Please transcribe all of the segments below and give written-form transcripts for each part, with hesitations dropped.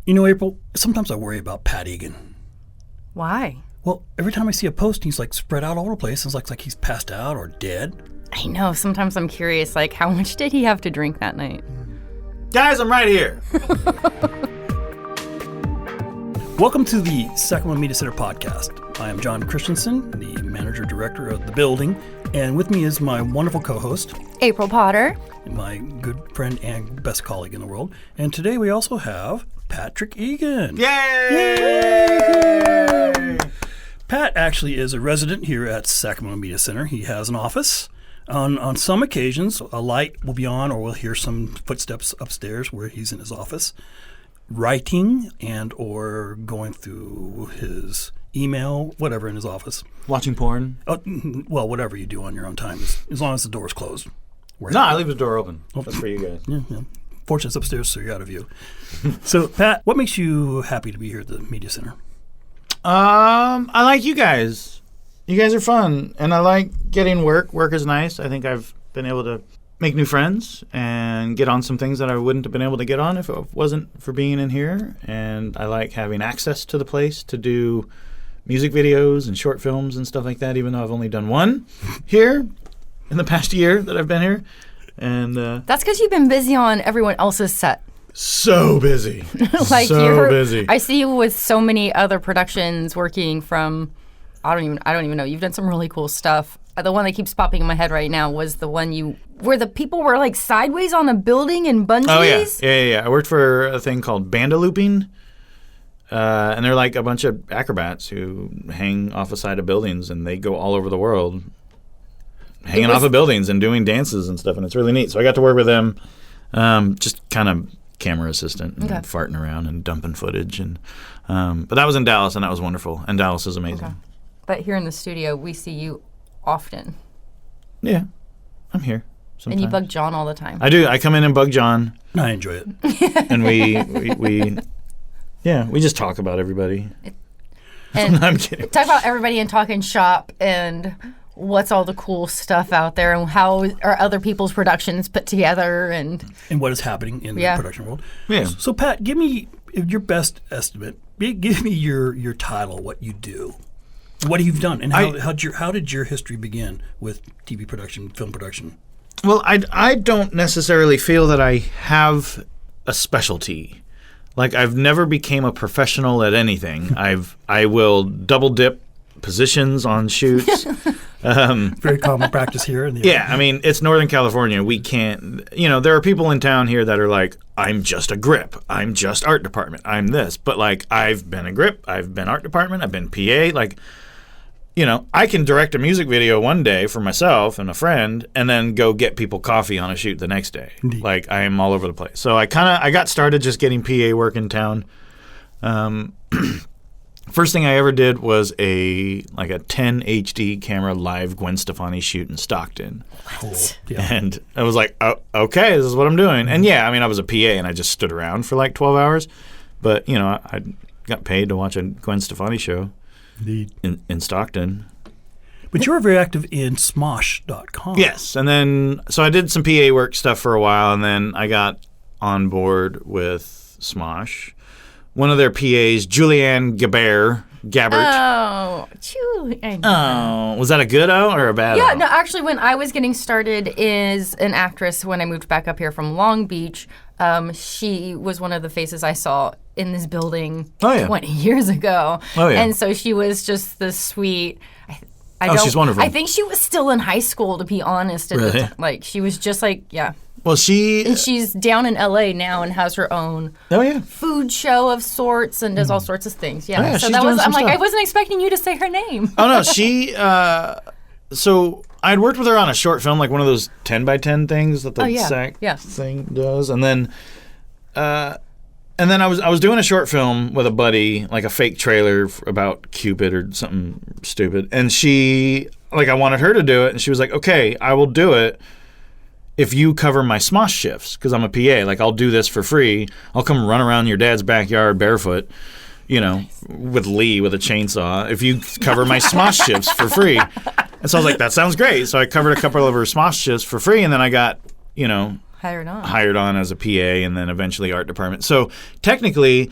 You know, April, sometimes I worry about Pat Egan. Why? Well, every time I see a post, he's like spread out all over the place. It's like he's passed out or dead. I know. Sometimes I'm curious, like, how much did he have to drink that night? Guys, I'm right here. Welcome to the Sacramento Media Center podcast. I am John Christensen, the manager-director of the building, and with me is my wonderful co-host, April Potter. my good friend and best colleague in the world. And today we also have Patrick Egan. Yay! Pat actually is a resident here at Sacramento Media Center. He has an office. On some occasions, a light will be on or we'll hear some footsteps upstairs where he's in his office, writing and or going through his email, whatever in his office. Watching porn? Oh, well, whatever you do on your own time, as long as the door's closed. No, I leave the door open. That's for you guys. Yeah. Fortunately, it's upstairs, so you're out of view. So, Pat, what makes you happy to be here at the Media Center? I like you guys. You guys are fun, and I like getting work. Work is nice. I think I've been able to make new friends and get on some things that I wouldn't have been able to get on if it wasn't for being in here. And I like having access to the place to do music videos and short films and stuff like that, even though I've only done one here in the past year that I've been here. And That's because you've been busy on everyone else's set. so busy. Like so busy. I see you with so many other productions working from. I don't even know. You've done some really cool stuff. The one that keeps popping in my head right now was the one where the people were like sideways on a building in bungees. Oh yeah. I worked for a thing called bandalooping, and they're like a bunch of acrobats who hang off the side of buildings, and they go all over the world, hanging off of buildings and doing dances and stuff, and it's really neat. So I got to work with them, just kind of camera assistant and farting around and dumping footage, and but that was in Dallas, and that was wonderful. And Dallas is amazing. Okay. But here in the studio, we see you often. Yeah, I'm here sometimes. And you bug John all the time. I do. I come in and bug John. I enjoy it. And we just talk about everybody. And I'm kidding. talk about everybody and talking shop and what's all the cool stuff out there and how are other people's productions put together and what is happening in the production world. Yeah. So, Pat, give me your best estimate. Give me your title, what you do. What have you done, and how did your history begin with TV production, film production? Well, I don't necessarily feel that I have a specialty. Like, I've never became a professional at anything. I will double dip positions on shoots. Very common practice here. Yeah, I mean, it's Northern California. We can't, there are people in town here that are like, I'm just a grip. I'm just art department. I'm this. But, like, I've been a grip. I've been art department. I've been PA. Like, I can direct a music video one day for myself and a friend and then go get people coffee on a shoot the next day. Indeed. Like, I am all over the place. So I got started just getting PA work in town. First thing I ever did was a 10 HD camera live Gwen Stefani shoot in Stockton. Cool. Yeah. And I was like, oh, okay, this is what I'm doing. And yeah, I mean, I was a PA and I just stood around for like 12 hours. But, I got paid to watch a Gwen Stefani show. Indeed. In Stockton. But you were very active in Smosh.com. Yes. And then, so I did some PA work stuff for a while, and then I got on board with Smosh. One of their PAs, Julianne Gabbert. Oh, Julianne. Oh, was that a good O or a bad O? Yeah, no, actually, when I was getting started as an actress, when I moved back up here from Long Beach, she was one of the faces I saw in this building 20 years ago. Oh, yeah. And so she was just this sweet. She's wonderful. I think she was still in high school, to be honest. Really? Like, she was just like, yeah. Well, And she's down in L.A. now and has her own food show of sorts and does all sorts of things. Yeah. Oh, yeah, so she's that doing was, some I'm like, stuff. I wasn't expecting you to say her name. Oh, no, she, so I'd worked with her on a short film, like one of those 10 by 10 things that the SAC thing does. And then I was doing a short film with a buddy, like a fake trailer about Cupid or something stupid. And she, I wanted her to do it. And she was like, okay, I will do it if you cover my Smosh shifts, because I'm a PA. Like, I'll do this for free. I'll come run around your dad's backyard barefoot, with Lee with a chainsaw, if you cover my Smosh shifts for free. And so I was like, that sounds great. So I covered a couple of her Smosh shifts for free, and then I got, hired on as a PA and then eventually art department. So technically,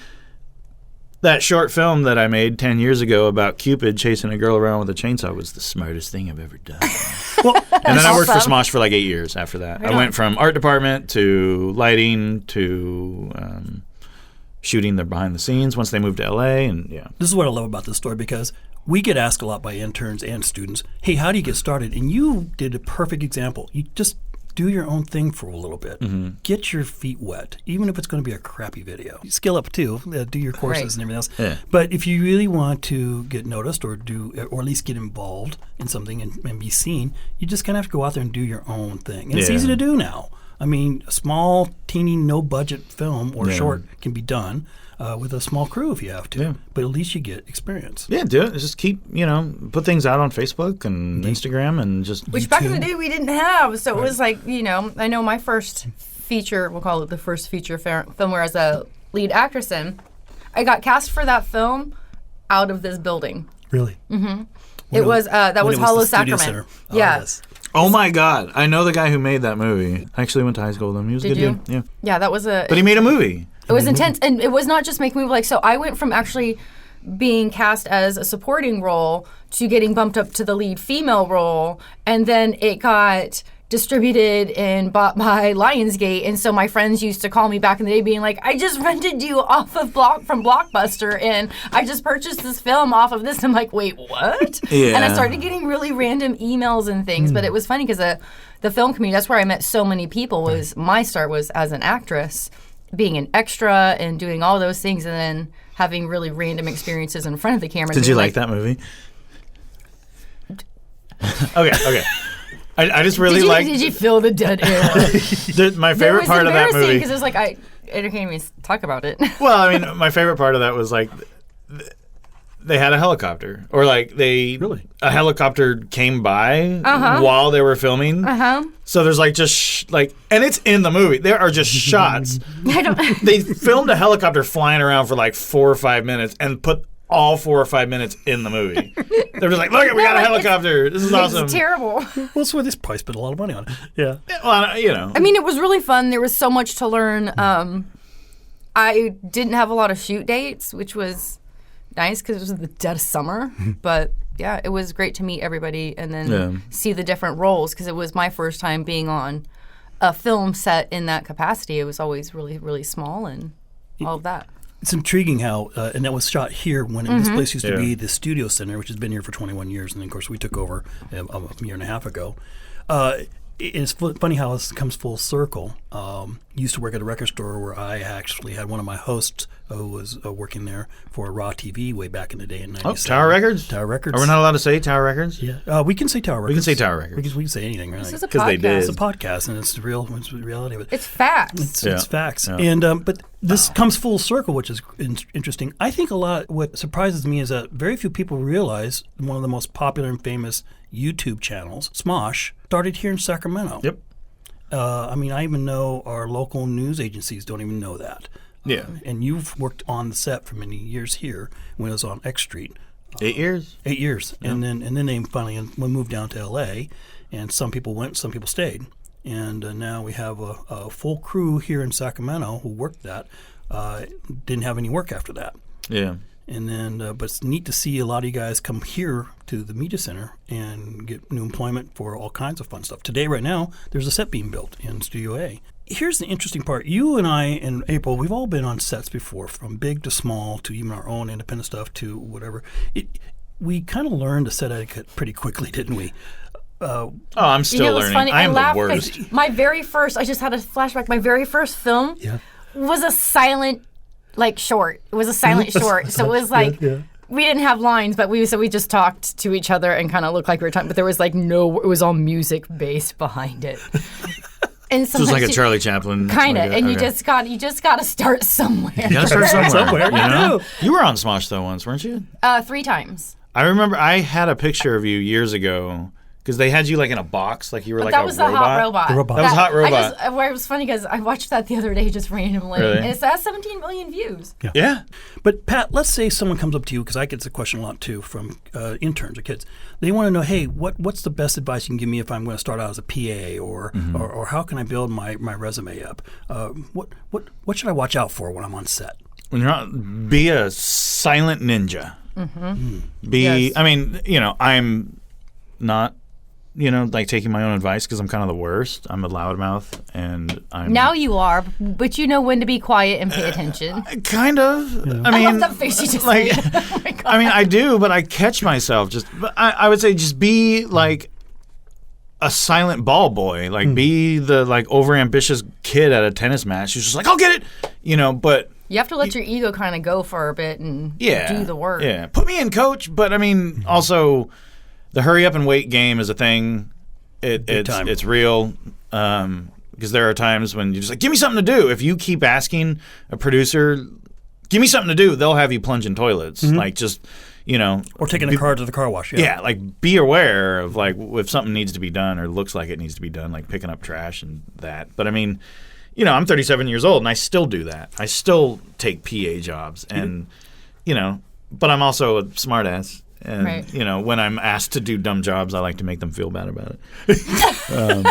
that short film that I made 10 years ago about Cupid chasing a girl around with a chainsaw was the smartest thing I've ever done. And then I worked for Smosh for like 8 years after that. I went from art department to lighting to shooting the behind the scenes once they moved to LA. And this is what I love about this story, because we get asked a lot by interns and students, hey, how do you get started? And you did a perfect example. You just do your own thing for a little bit. Get your feet wet, even if it's going to be a crappy video. You skill up too, do your courses and everything else. Yeah. But if you really want to get noticed or at least get involved in something and be seen, you just kind of have to go out there and do your own thing. And it's easy to do now. I mean, a small, teeny, no-budget film or short can be done with a small crew if you have to. Yeah. But at least you get experience. Yeah, do it. Just keep, put things out on Facebook and Instagram and just Which YouTube. Back in the day we didn't have. So it was like, I know my first feature, we'll call it the first feature film where I was a lead actress in, I got cast for that film out of this building. Really? Mm-hmm. That was Hollow Sacrament. Oh, yeah. Yes. Oh my God! I know the guy who made that movie. I actually went to high school with him. He was a good dude. Yeah. Yeah, that was But he made a movie. It was intense, and it was not just making movie. So I went from actually being cast as a supporting role to getting bumped up to the lead female role, and then it got distributed and bought by Lionsgate, and so my friends used to call me back in the day being like, I just rented you off of from Blockbuster, and I just purchased this film off of this. I'm like, wait, what? Yeah. And I started getting really random emails and things, but it was funny because the film community, that's where I met so many people. My start was as an actress, being an extra and doing all those things, and then having really random experiences in front of the camera. Did you like that movie? Okay. I just really like. Did you feel the dead air? My favorite part of that movie, because it was like I can't even talk about it. Well, I mean, my favorite part of that was like they had a helicopter, or like a helicopter came by while they were filming. So there's like just and it's in the movie. There are just shots. They filmed a helicopter flying around for like 4 or 5 minutes and put all 4 or 5 minutes in the movie. They're just like, look, we got a helicopter. This is awesome. It's terrible. Well, that's why they probably spent a lot of money on it. Yeah. Well, I mean, it was really fun. There was so much to learn. I didn't have a lot of shoot dates, which was nice because it was the dead of summer. But yeah, it was great to meet everybody and then see the different roles, because it was my first time being on a film set in that capacity. It was always really, really small and all of that. It's intriguing how, and that was shot here when this place used to be the studio center, which has been here for 21 years, and then, of course, we took over a year and a half ago. It's funny how this comes full circle. Used to work at a record store where I actually had one of my hosts who was working there for Raw TV way back in the day in 97. Oh, Tower Records? Tower Records. Are we not allowed to say Tower Records? Yeah. We can say Tower Records. We can say Tower Records. We can say anything, right? This is a podcast. They did. It's a podcast, and it's the reality of it. It's facts. It's facts. Yeah. And but this comes full circle, which is interesting. I think what surprises me is that very few people realize one of the most popular and famous YouTube channels, Smosh, started here in Sacramento. Yep. I mean, I even know our local news agencies don't even know that. Yeah. And you've worked on the set for many years here when it was on X Street. 8 years? 8 years. Yeah. And then they finally moved down to LA, and some people went, some people stayed. And now we have a full crew here in Sacramento who worked that. Didn't have any work after that. Yeah. And then, but it's neat to see a lot of you guys come here to the media center and get new employment for all kinds of fun stuff. Today, right now, there's a set being built in Studio A. Here's the interesting part. You and I and April, we've all been on sets before, from big to small to even our own independent stuff to whatever. We kind of learned the set etiquette pretty quickly, didn't we? I'm still learning. Funny. I am laughed the worst. My very first, I just had a flashback. My very first film was a silent, short. It was a silent short. So it was like, we didn't have lines, but we just talked to each other and kind of looked like we were talking. But there was it was all music based behind it. And so it's like a Charlie Chaplin. Kind of, and you just got to start somewhere. You got to start somewhere. You were on Smosh though once, weren't you? 3 times. I remember I had a picture of you years ago. Because they had you in a box, like you were like a robot. That was the Hot Robot. The robot. That was Hot Robot. Where it was funny because I watched that the other day just randomly. Really? And it has 17 million views. Yeah. But Pat, let's say someone comes up to you, because I get this question a lot too from interns or kids. They want to know, hey, what's the best advice you can give me if I'm going to start out as a PA, or how can I build my resume up? What should I watch out for when I'm on set? when you're on, be a silent ninja. Yes. I mean, I'm not, like taking my own advice because I'm kind of the worst. I'm a loudmouth, and I'm Now you are, but you know when to be quiet and pay attention. kind of. Yeah. I mean, I love that face you just like, made. Oh my God. I mean, I do, but I catch myself. But I would say just be like a silent ball boy. Like be the like overambitious kid at a tennis match who's just like, I'll get it, but. You have to let your ego kind of go for a bit and do the work. Yeah, put me in, coach. But I mean, also, the hurry up and wait game is a thing. It's real. Because there are times when you're just like, give me something to do. If you keep asking a producer, give me something to do, they'll have you plunge in toilets. Like just, or taking a car to the car wash. Yeah, like be aware of like if something needs to be done or looks like it needs to be done, like picking up trash and that. But I mean. I'm 37 years old, and I still do that. I still take PA jobs, and, but I'm also a smartass. And, right. When I'm asked to do dumb jobs, I like to make them feel bad about it.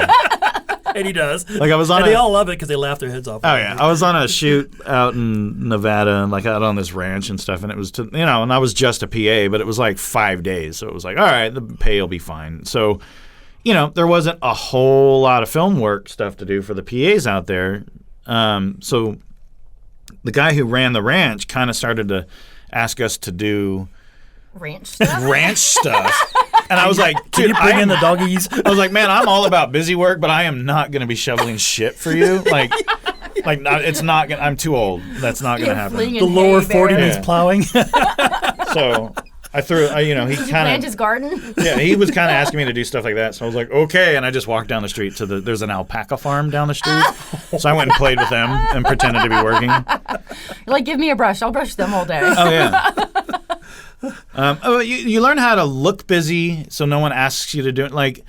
And he does. Like I was on they all love it because they laugh their heads off. Oh, yeah. I was on a shoot out in Nevada, like out on this ranch and stuff, and it was, and I was just a PA, but it was like 5 days. So it was like, all right, the pay will be fine. So... there wasn't a whole lot of film work stuff to do for the PAs out there. So the guy who ran the ranch kind of started to ask us to do ranch stuff. And I was like, dude, Can you bring in the doggies? I was like, man, I'm all about busy work, but I am not going to be shoveling shit for you. Like it's not going to, I'm too old. That's not going to happen. The lower 40 needs plowing. So... he kind of plant his garden. Yeah, he was kind of asking me to do stuff like that, so I was like, okay, and I just walked down the street to there's an alpaca farm down the street, so I went and played with them and pretended to be working. You're like, give me a brush, I'll brush them all day. Oh yeah. You learn how to look busy, so no one asks you to do it. Like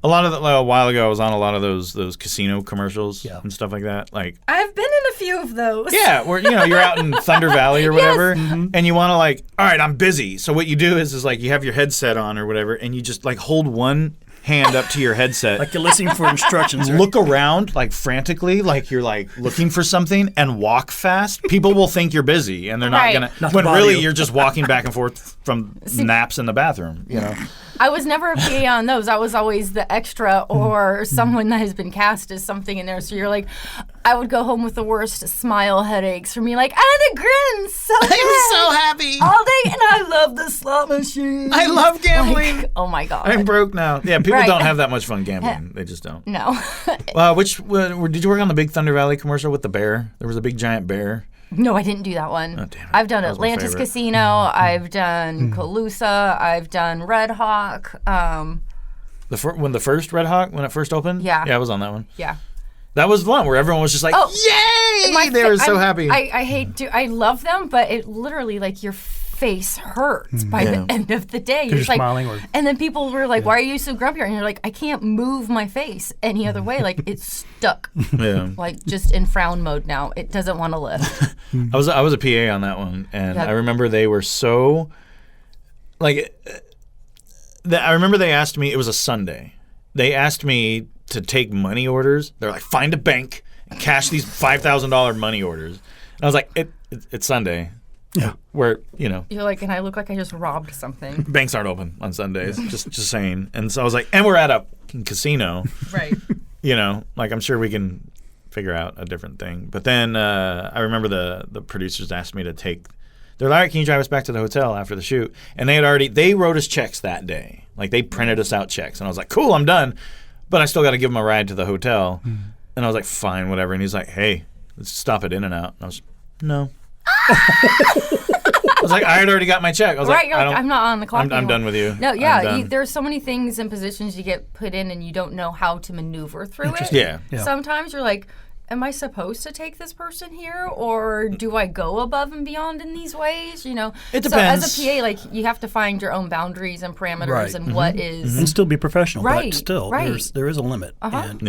a while ago, I was on a lot of those casino commercials and stuff like that. Like I've been in a few of those. Yeah, where you're out in Thunder Valley or whatever, and you want to like, all right, I'm busy. So what you do is like you have your headset on or whatever, and you just like hold one hand up to your headset, like you're listening for instructions. Right? Look around like frantically, like you're like looking for something, and walk fast. People will think you're busy, and they're not gonna. When really you're just walking back and forth from naps in the bathroom. I was never a PA on those. I was always the extra or someone that has been cast as something in there. So you're like, I would go home with the worst smile headaches from me, like, the grin, so I'm so happy all day, and I love the slot machine. I love gambling. Like, oh my God, I'm broke now. Yeah, people don't have that much fun gambling. They just don't. No. Did you work on the big Thunder Valley commercial with the bear? There was a big giant bear. No, I didn't do that one. Oh, damn it. I've done Atlantis Casino. I've done Calusa. I've done Red Hawk. When the first Red Hawk, when it first opened? Yeah. Yeah, I was on that one. Yeah. That was the one where everyone was just like, yay! They were so happy. I love them, but it literally, like, your face hurts by the end of the day. You're just like, smiling and then people were like, why are you so grumpy? And you're like, I can't move my face any other way. Like, it's stuck. Yeah. Like, just in frown mode now. It doesn't want to lift. I was a PA on that one, and I remember they were so, like, I remember they asked me, it was a Sunday. They asked me to take money orders. They're like, find a bank and cash these $5,000 money orders. And I was like, it's Sunday. Yeah. Where, You're like, and I look like I just robbed something. Banks aren't open on Sundays. just saying. And so I was like, and we're at a casino. Right. Like I'm sure we can figure out a different thing. But then I remember the producers asked me to take, they're like, can you drive us back to the hotel after the shoot? And they wrote us checks that day. Like they printed us out checks. And I was like, cool, I'm done. But I still got to give him a ride to the hotel. And I was like, fine, whatever. And he's like, hey, let's stop at In-N-Out. And I was, no. I was like, I had already got my check. I was like, I'm not on the clock I'm done with you. No, yeah, there's so many things and positions you get put in and you don't know how to maneuver through it. Yeah. Sometimes you're like, am I supposed to take this person here, or do I go above and beyond in these ways? It depends. So as a PA, like you have to find your own boundaries and parameters and what is and still be professional. Right, but still, there is a limit. And,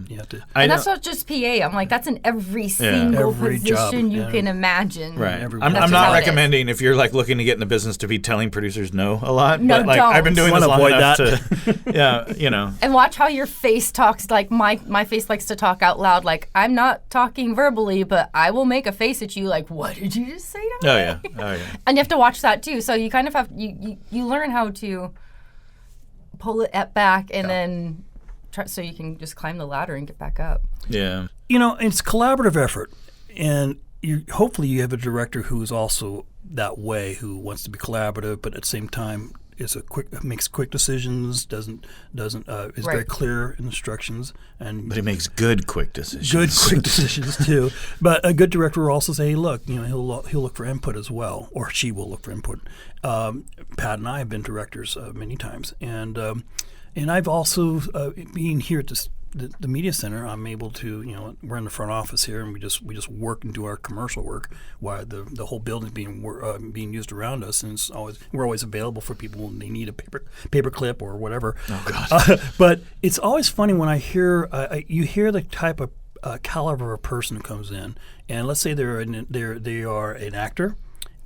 you have to. And that's not just PA. I'm like, that's in every single position you can imagine. Right. I'm not recommending if you're like looking to get in the business to be telling producers no a lot. No, but like don't. I've been doing this long enough to, And watch how your face talks. Like my face likes to talk out loud. Like I'm not talking verbally, but I will make a face at you like, what did you just say to me? Oh yeah. And you have to watch that too. So you kind of have you learn how to pull it back and then try, so you can just climb the ladder and get back up. Yeah. It's collaborative effort, and hopefully you have a director who is also that way, who wants to be collaborative, but at the same time makes quick decisions, doesn't is very clear in instructions, but he makes good quick decisions. Good quick decisions too. But a good director will also say, look, he'll look for input as well, or she will look for input. Pat and I have been directors many times, and I've also being here at the media center, I'm able to, we're in the front office here, and we just work and do our commercial work while the whole building's being used around us, and we're always available for people when they need a paper clip or whatever. Oh God! But it's always funny when I hear you hear the type of caliber of person who comes in, and let's say they are an actor,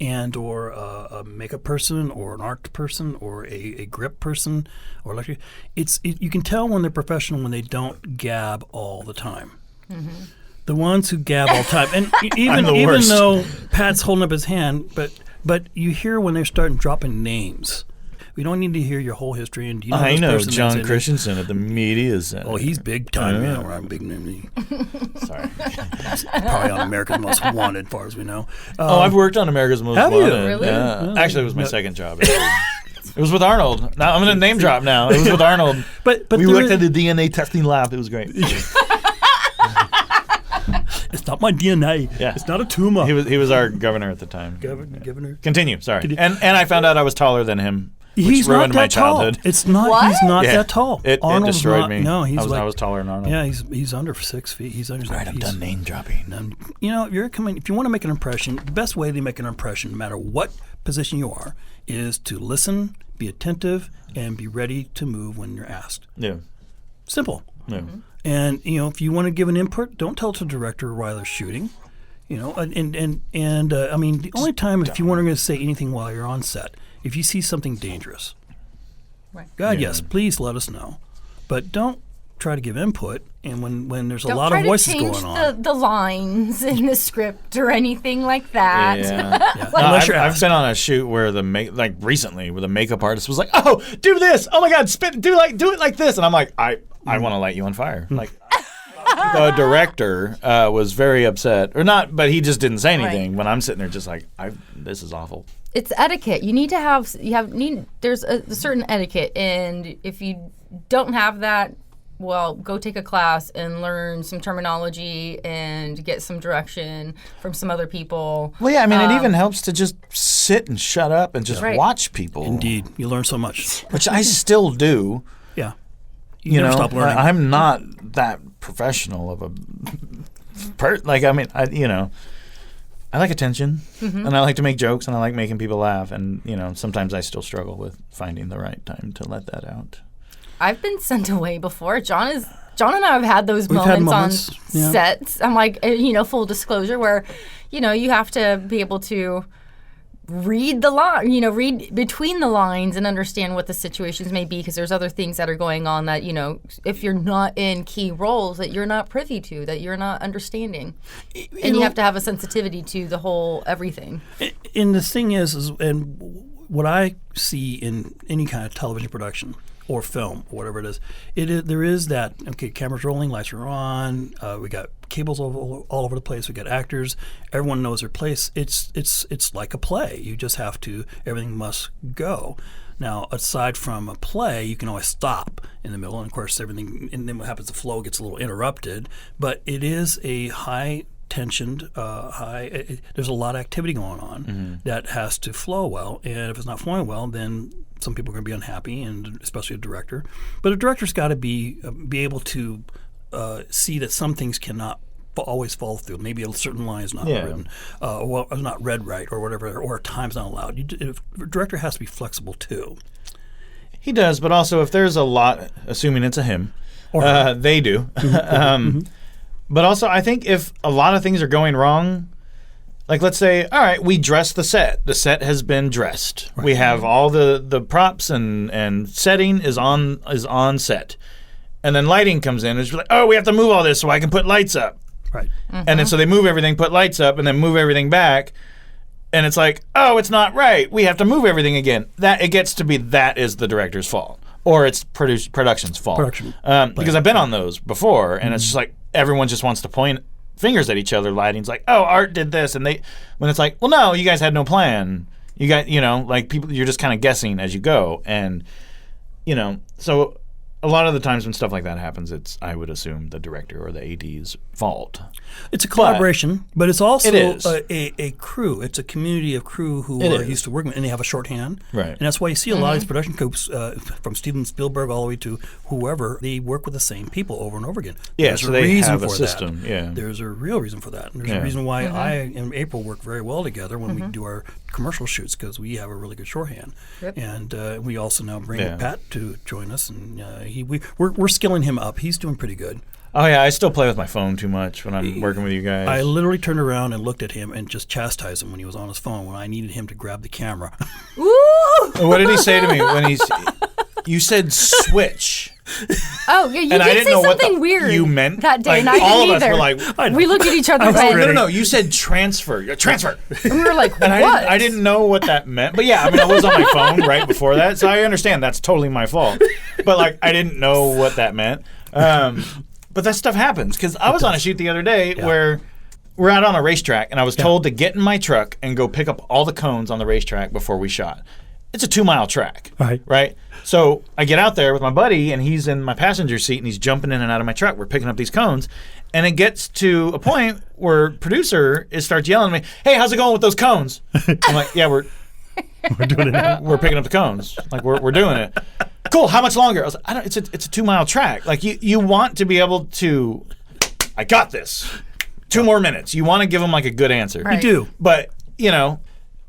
and or a makeup person, or an art person, or a grip person, or electric. You can tell when they're professional when they don't gab all the time. Mm-hmm. The ones who gab all the time, and even though Pat's holding up his hand, but you hear when they're starting dropping names. We don't need to hear your whole history. And I know John Christensen at the Media Center. Oh, he's big time. Yeah, I'm big name. Sorry. Probably on America's Most Wanted, as far as we know. I've worked on America's Most Wanted. Have you? Really? Yeah. Actually, it was my second job. It was with Arnold. Now I'm going to name drop now. It was with Arnold. But we worked at the DNA testing lab. It was great. It's not my DNA. Yeah. It's not a tumor. He was our governor at the time. Governor. Continue. Sorry. And I found out I was taller than him. He's ruined not that my childhood. Tall. It's not. What? He's not that tall. It destroyed me. No, I was taller than Arnold. Yeah, he's under 6 feet. He's under. All right, I'm done name dropping. If you want to make an impression, the best way to make an impression, no matter what position you are, is to listen, be attentive, and be ready to move when you're asked. Yeah. Simple. Yeah. Mm-hmm. And if you want to give an input, don't tell it to the director while they're shooting. I mean, the only time if you want to say anything while you're on set, if you see something dangerous. Right. God, yes, please let us know. But don't try to give input, and when there's a lot of voices going on. Don't try to change the lines in the script or anything like that. Yeah. I've been on a shoot where recently, where the makeup artist was like, "Oh, do this! Oh my God, do it like this!" And I'm like, I want to light you on fire. Like, the director was very upset, or not, but he just didn't say anything. Right. When I'm sitting there, just like, this is awful. It's etiquette. You need to have there's a certain etiquette, and if you don't have that, well, go take a class and learn some terminology and get some direction from some other people. Well, yeah, I mean, it even helps to just sit and shut up and just watch people. Indeed, you learn so much, which I still do. Yeah, you never stop learning. I'm not that professional of a I like attention, and I like to make jokes, and I like making people laugh, and sometimes I still struggle with finding the right time to let that out. I've been sent away before. John and I have had those moments on sets. I'm like, full disclosure, where you have to be able to read the line, read between the lines and understand what the situations may be, because there's other things that are going on that, if you're not in key roles, that you're not privy to, that you're not understanding. And you have to have a sensitivity to the whole everything. And the thing is, and what I see in any kind of television production or film, or whatever it is, there is that, okay, camera's rolling, lights are on, we got cables all over the place, we got actors, everyone knows their place. It's like a play. You just have to, everything must go. Now, aside from a play, you can always stop in the middle, and of course everything, and then what happens, the flow gets a little interrupted, but it is a high tensioned, there's a lot of activity going on that has to flow well, and if it's not flowing well, then some people are going to be unhappy, and especially a director. But a director's got to be able to see that some things cannot always fall through. Maybe a certain line is not written, or not read right, or whatever, or time's not allowed. A director has to be flexible too. He does, but also if there's a lot, assuming it's a him, or they do. But also, I think if a lot of things are going wrong, like let's say, all right, we dress the set. The set has been dressed. Right. We have all the props and setting is on set. And then lighting comes in. It's like, oh, we have to move all this so I can put lights up. Right. And then so they move everything, put lights up, and then move everything back. And it's like, oh, it's not right. We have to move everything again. It gets to be that is the director's fault. Or it's production's fault. Because I've been on those before, and it's just like everyone just wants to point fingers at each other. Lighting's like, oh, Art did this, and when it's like, well, no, you guys had no plan. You got, like people, you're just kind of guessing as you go, and so a lot of the times when stuff like that happens, it's, I would assume, the director or the AD's fault. It's a collaboration, but it's also a crew. It's a community of crew who are used to working, and they have a shorthand. Right. And that's why you see a lot of these production coupes, from Steven Spielberg all the way to whoever, they work with the same people over and over again. Yeah, There's so a they reason have a for system. That. Yeah. There's a real reason for that. And there's a reason why I and April work very well together when we do our commercial shoots, because we have a really good shorthand. Yep. And we also now bring Pat to join us, and we're skilling him up. He's doing pretty good. Oh, yeah, I still play with my phone too much when I'm working with you guys. I literally turned around and looked at him and just chastised him when he was on his phone when I needed him to grab the camera. Ooh! What did he say to me when you said switch? Oh, yeah, you and did say something weird you meant that day, like, and I all didn't of us either. were like, we looked at each other and said, no, you said transfer. Transfer. And we were like, what? And I didn't know what that meant. But yeah, I mean, I was on my phone right before that, so I understand that's totally my fault. But like, I didn't know what that meant. But that stuff happens, because I was on a shoot the other day where we're out on a racetrack, and I was told to get in my truck and go pick up all the cones on the racetrack before we shot. It's a 2-mile track. Right? So I get out there with my buddy, and he's in my passenger seat, and he's jumping in and out of my truck. We're picking up these cones, and it gets to a point where producer starts yelling at me, "Hey, how's it going with those cones?" I'm like, "Yeah, we're doing it now. We're picking up the cones. Like we're doing it." Cool. How much longer? I was like, it's a 2-mile track. Like you want to be able to. I got this. 2 more minutes. You want to give them like a good answer. Right. You do. But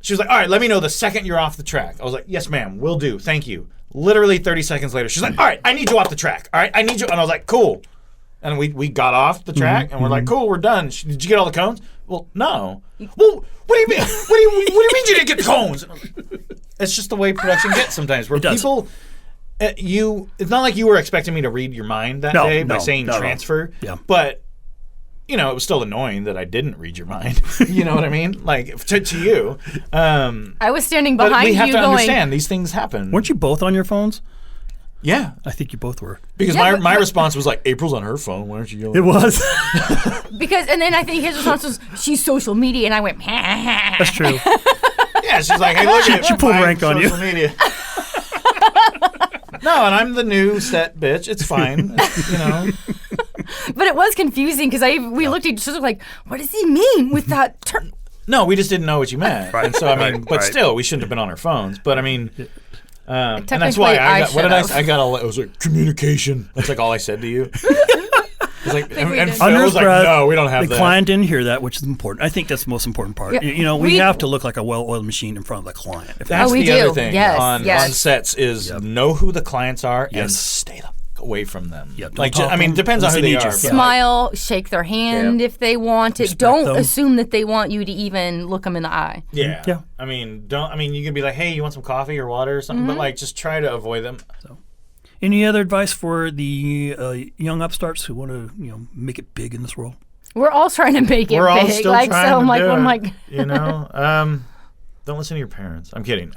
she was like, "All right, let me know the second you're off the track." I was like, "Yes, ma'am. Will do. Thank you." Literally 30 seconds later, she's like, "All right, I need you off the track. All right, I need you." And I was like, "Cool." And we got off the track, and we're like, "Cool, we're done." Did you get all the cones? Well, no. Well, what do you mean? What do you mean you didn't get the cones? It's just the way production gets sometimes. Where people, it's not like you were expecting me to read your mind that day by saying transfer. Yeah. But it was still annoying that I didn't read your mind. You know what I mean? Like to you. I was standing behind you. We have to going, understand these things happen. Weren't you both on your phones? Yeah. I think you both were. Because my response was like, "April's on her phone. Why aren't you yelling?" It was. And then I think his response was, "She's social media," and I went, That's true. Yeah, she's like, "Hey, look at it." She pulled rank on you. Social media. No, and I'm the new set bitch. It's fine. But it was confusing, because we looked at each other like, what does he mean with that term? No, we just didn't know what you meant. Right. And so, but still, we shouldn't have been on our phones. But I mean, and that's Technically, why I got, what did should've. I got all, it was like, communication. That's like all I said to you. It's like, and Phil Under was like, breath, no, we don't have the that. The client didn't hear that, which is important. I think that's the most important part. Yeah. We have to look like a well-oiled machine in front of the client. That's we the do. other thing on Yes. sets is know who the clients are and stay away from them. Yep, like, depends on who they are. Smile, shake their hand if they want it. Respect Don't them. assume that they want you to even look them in the eye. Yeah. Yeah. You can be like, "Hey, you want some coffee or water or something?" But like, just try to avoid them. So, any other advice for the young upstarts who want to, make it big in this world? We're all trying to make it We're all big. still like, trying so to I'm like, do I'm it, like, don't listen to your parents. I'm kidding.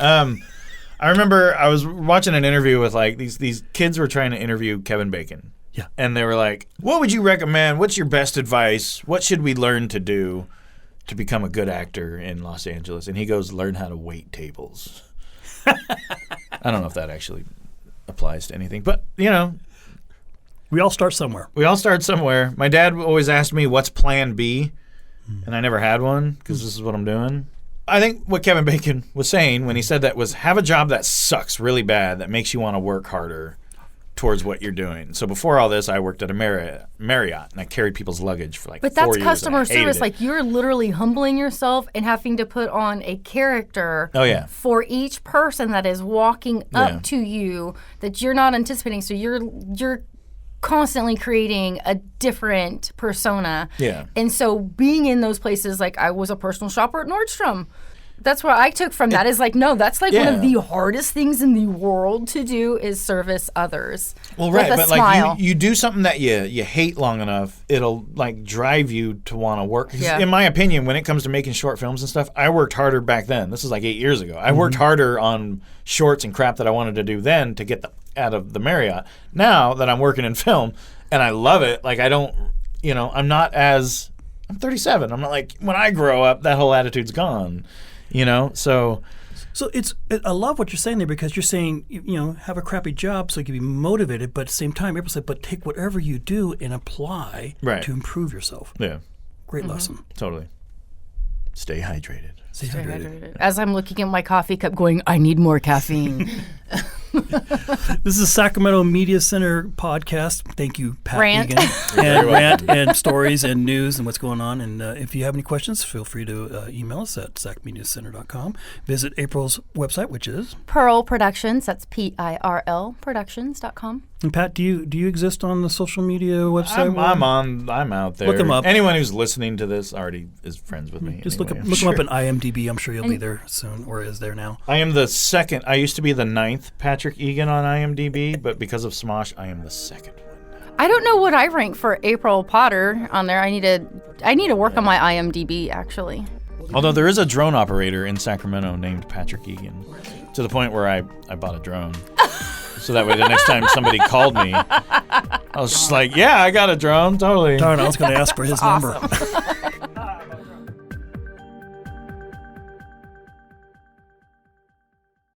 I remember I was watching an interview with like these kids were trying to interview Kevin Bacon. Yeah. And they were like, "What would you recommend? What's your best advice? What should we learn to do to become a good actor in Los Angeles?" And he goes, "Learn how to wait tables." I don't know if that actually applies to anything, but we all start somewhere. we all start somewhere. My dad always asked me, "What's plan B?" And I never had one because this is what I'm doing. I think what Kevin Bacon was saying when he said that was have a job that sucks really bad that makes you want to work harder towards what you're doing. So before all this, I worked at a Marriott, and I carried people's luggage for like 4 but years. that's customer and I hated service. it. Like, you're literally humbling yourself and having to put on a character for each person that is walking up to you that you're not anticipating. So you're constantly creating a different persona. Yeah. And so being in those places, like I was a personal shopper at Nordstrom. That's what I took from that is like, no, that's like one of the hardest things in the world to do is service others. Well, right, with a but smile. like you do something that you hate long enough, it'll like drive you to want to work. 'Cause Yeah. in my opinion, when it comes to making short films and stuff, I worked harder back then. This is like 8 years ago. I worked harder on shorts and crap that I wanted to do then to get out of the Marriott. Now that I'm working in film and I love it, like I don't, I'm not as, I'm 37. I'm not like, when I grow up, that whole attitude's gone. So I love what you're saying there because you're saying, have a crappy job so you can be motivated, but at the same time, people say, but take whatever you do and apply to improve yourself. Yeah. Great lesson. Totally. Stay hydrated. Stay hydrated. As I'm looking at my coffee cup going, I need more caffeine. This is Sacramento Media Center podcast. Thank you, Pat Rant. Egan. And rant and stories and news and what's going on. And if you have any questions, feel free to email us at sacmediacenter.com. Visit April's website, which is Pearl Productions. That's PIRL Productions.com. And Pat, do you exist on the social media website? I'm out there. Look him up. Anyone who's listening to this already is friends with me. Just anyway, look him up in IMDb. I'm sure you'll be there soon, or is there now. I am the second. I used to be the 9th Patrick Egan on IMDb, but because of Smosh, I am the second one now. I don't know what I rank for April Potter on there. I need to work on my IMDb actually. Although there is a drone operator in Sacramento named Patrick Egan, to the point where I bought a drone. So that way the next time somebody called me, I was just like, yeah, I got a drone, totally. Darn, I was going to ask for his number. Awesome.